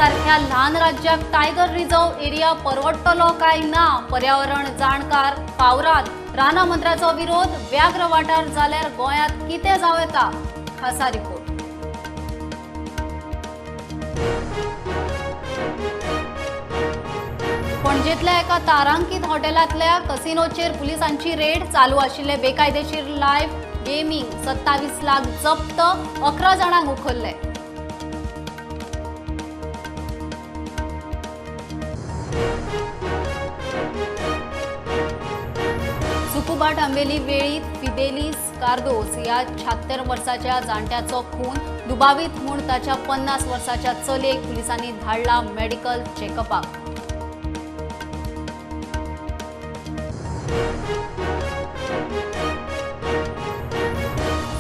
सारख्या लहान राज्याक टायगर रिझर्व एरिया परवडटलो काय ना? पर्यावरण जाणकार पावरात राना मंत्र्याचो विरोध. व्याघ्र वाठार जाल्यार गोंयांत कितें जाव येता? खासा रिपोर्ट. पणजेतल्या एका तारांकीत हॉटेलांतल्या कसिनोचेर पुलिसांची रेड. चालू आशिल्ले बेकायदेशीर लायव्ह गेमिंग 27 लाख जप्त. 11 जाणांक उखल्ले. सुकुबाट आंबेली वेळीत फिदेलिस कार्दोस या 76 वर्साच्या जाणट्याचो खून. दुबावीत म्हूण ताच्या 50 वर्साच्या चलयेक पुलिसांनी धाडला मेडिकल चेकअपाक.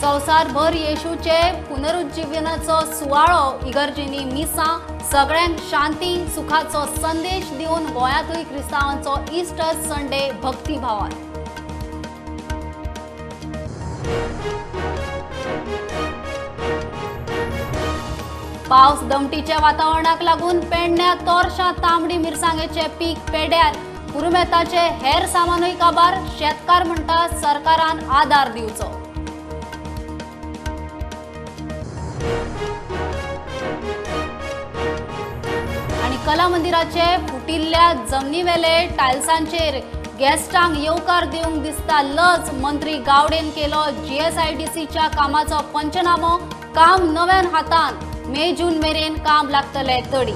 संवसारभर येशूचे पुनरुज्जीवनाचो सुवाळो इगर्जेनी मिसां. सगळ्यांक शांती सुखाचो संदेश दिवन गोंयांतूय क्रिस्तांवांचो इस्टर संडे भक्तिभावान. पावस दमटीच्या वातावरणाक लागून पेडण्या तोरशा तांबडी मिरसांगेचे पीक पेड्यार. पुरुमेताचे हेर सामानूय काबार. शेतकार म्हणटा सरकारान आदार दिवचो. आणि कला मंदिराचे फुटिल्ल्या जमनीवेले टायल्सांचेर गेस्टांक येवकार दिवंक दिसता लज. मंत्री गावडेन केलो जीएसआयडीसीच्या कामाचो पंचनामो. काम नव्यान हातान. मे जून मेरेन काम लागतले तडी.